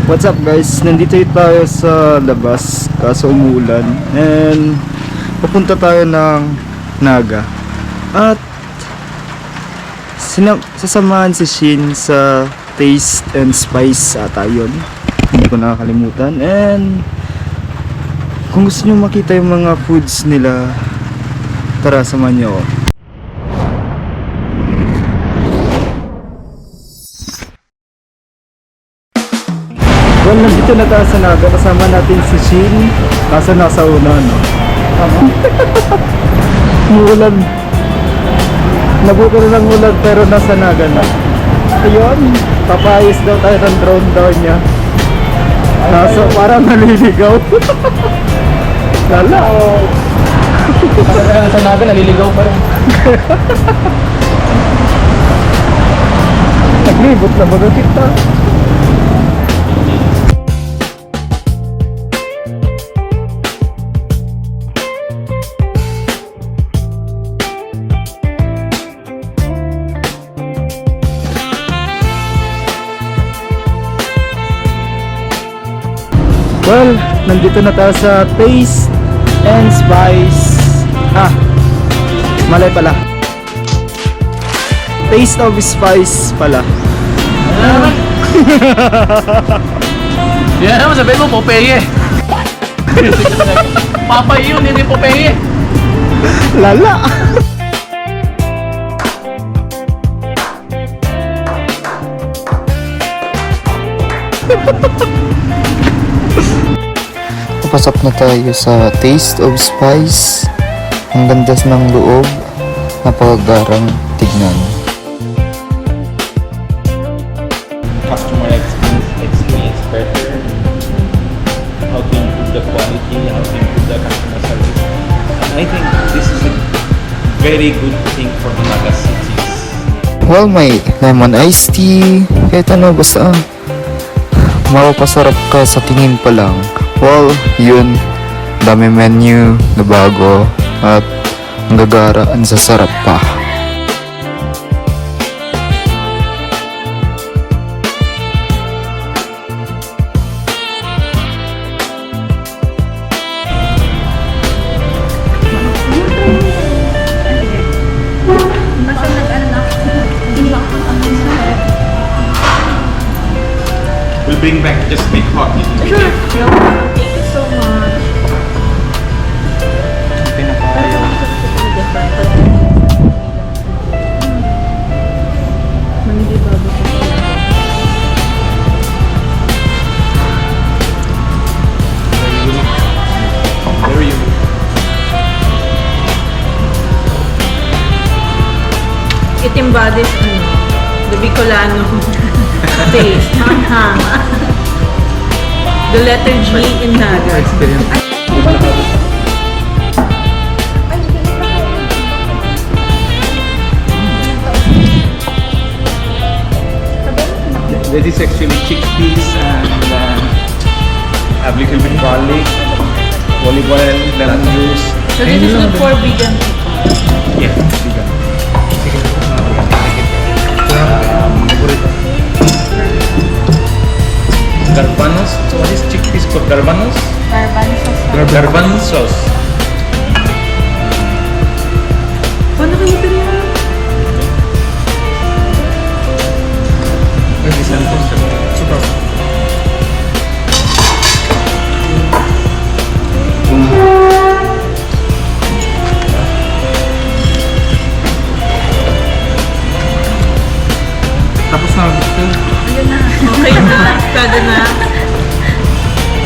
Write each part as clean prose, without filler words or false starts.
What's up guys? Nandito tayo sa labas kaso umuulan and papunta tayo ng Naga at sasamahan si Shin sa Taste and Spice ata yun, hindi ko nakakalimutan. And kung gusto nyo makita yung mga foods nila, tara samahan nyo ako. Well, nandito na tayo sa Naga. Kasama natin si Shin. Kaso nasa una, no? Umuulan. Nabuto na ng ulan pero nasa Naga na. Ayun, papayos daw tayo ng drone daw niya. Kaso parang naliligaw. Lala. Sa Naga, naliligaw pa rin. Naglibot na baga kita. Well, nandito na tayo sa Taste and Spice. Malay pala. Taste of Spice pala. Yan naman, sabihin mo, Popeye. Papay yun, hindi Popeye. Lala. Papasok na tayo sa Taste of Spice. Ang ganda ng loob, napakagarang tignan. Customer experience better, how to improve the quality, how to improve the customer service. And I think this is a very good thing for Naga cities. Well, may lemon iced tea, kahit ano, basta mapapasarap ka sa tingin pa lang. Well, yun, dami menu na bago at ang gagara, ang sasarap pa. We'll bring back just make hot. Sure. Thank you so much. Very unique. It embodies the Bicolano taste. The letter G in Naga. That is actually chickpeas and a little bit garlic, olive oil, lemon juice. So this is good for vegan people. Yeah, vegan. Garbanos. What is chickpeas called? Garbanos? Garban sauce. Paano kayo pinira? Tapos na gusto. Ayun na. Okay na. Kada na.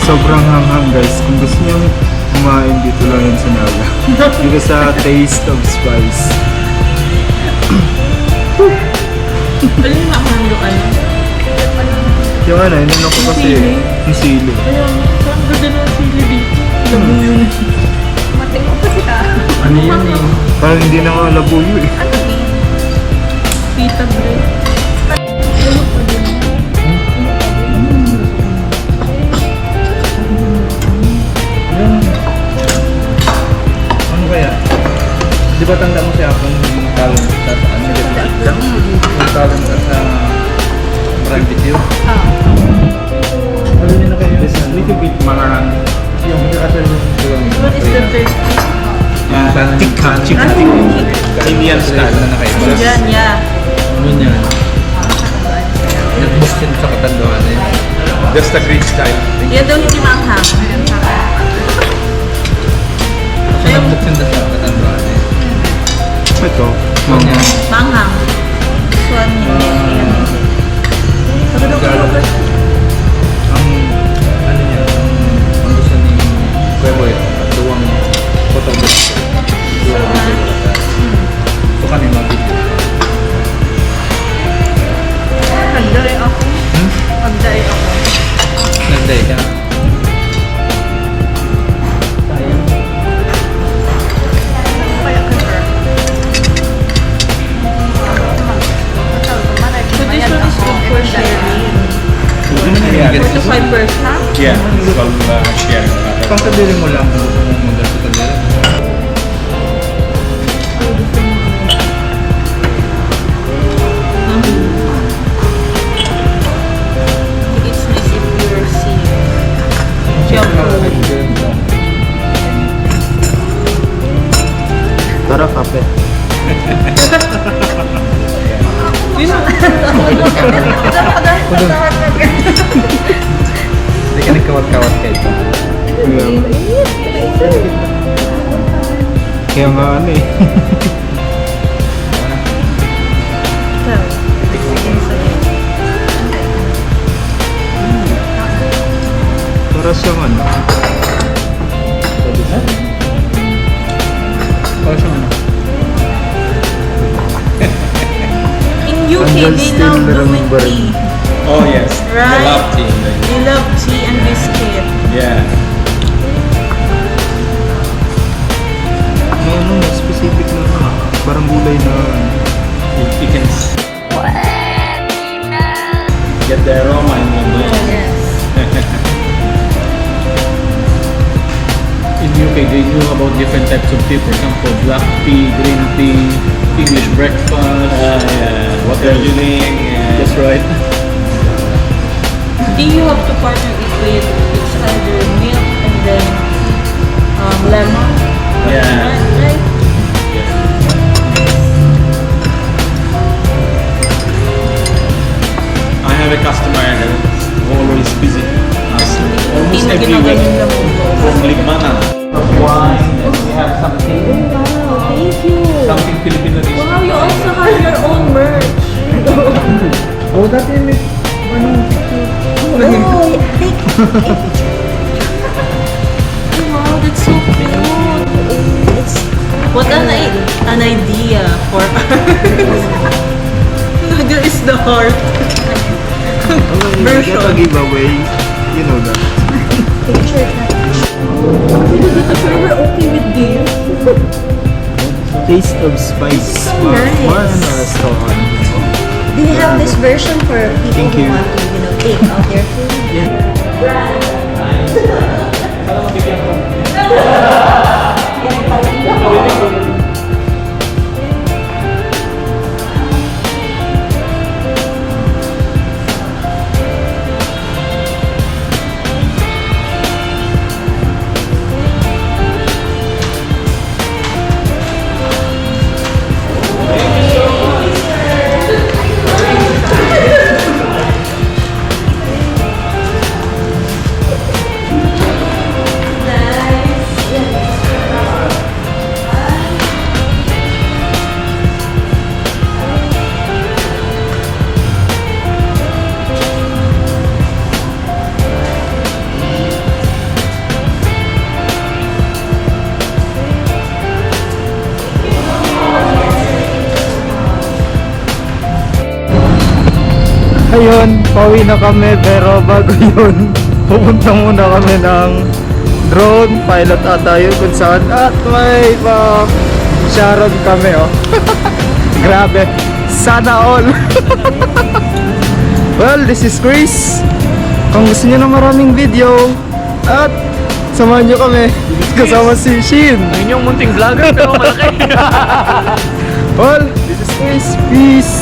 Sobrang hanghang guys. Kung gusto nyo kumain, dito lang yun sa Naga. Dito sa Taste of Spice. Alam mo ako ng lukan. Yung ano, inanong ko kasi yung sili. Ayun. Ang ganda ng sili dito. Labuyo na. Matingin pa sila. Ano yun eh? Parang hindi na nga labuyo eh. Ano ba? Pita bread. Ano pa din? Ano kaya? Di ba tanda mo si Apon yung talent sa ano? Yung talent sa prime video? Ah. Crystal na nakaiba. Yan, yeah. Ano yan? Nag-boost yun sa katanduan eh. Just a crystal. Yan daw hindi maanghang. Kasi nag-boost yun sa katanduan eh. Ito. Ano yan? Maanghang. This one, hindi. Yan, hindi. Ang ano niya, ang gusto ni Kuya Boy, duwang photography. Duwang video. So kami mag-video. Nagdari ako. Nagdari ako. Nagday ka. Sayang. Kaya ka, sir. So this one is good for sharing. Yeah. 4 to 5 person, ha? Yeah, it's called sharing. Pang kadiri mo lang kung gusto mong mag-gasto kadiri. It's nice if you're seeing. Tara, kape. Hindi ka nagkawat-kawat kayo. Kaya nga ano eh. Para siyang ano. Para siyang ano? In UK, Candle they still now doing remember. tea. Oh yes, Right. I love tea. They love tea and biscuit. Yeah. May ano, may specific na parang gulay na You can get the aroma in your nose. Yes. In UK, they knew about different types of tea. For example, black tea, green tea, English breakfast. Yeah. What they're doing. That's right. Tea you have to partner it with, it's either milk and then lemon. Yeah. Right? I have a customer that's always visit us almost Tea na every ginaganyan week lang mo. from Ligmanan. Wine, and we have something, Wow, thank you. something Filipino dish. Wow, you also have your own merch. Oh, dati may anong picture. Oh, take a picture. Wow, that's so cute. It's what an idea for There is the heart. Get a giveaway. You know that. Picture na. We're okay with this. Taste of spice. So nice. One restaurant. Do you have this version for people Thank who you. want to, take out their food? Ayun, pauwi na kami pero bago yun, pupunta muna kami ng drone pilot ata yun kung saan at may pa Sharon kami oh. Grabe, sana all. Well, this is Chris. Kung gusto niyo ng maraming video at samahan niyo kami kasama si Shin. Yun yung munting vlogger pero malaki. Well, this is Chris. Peace.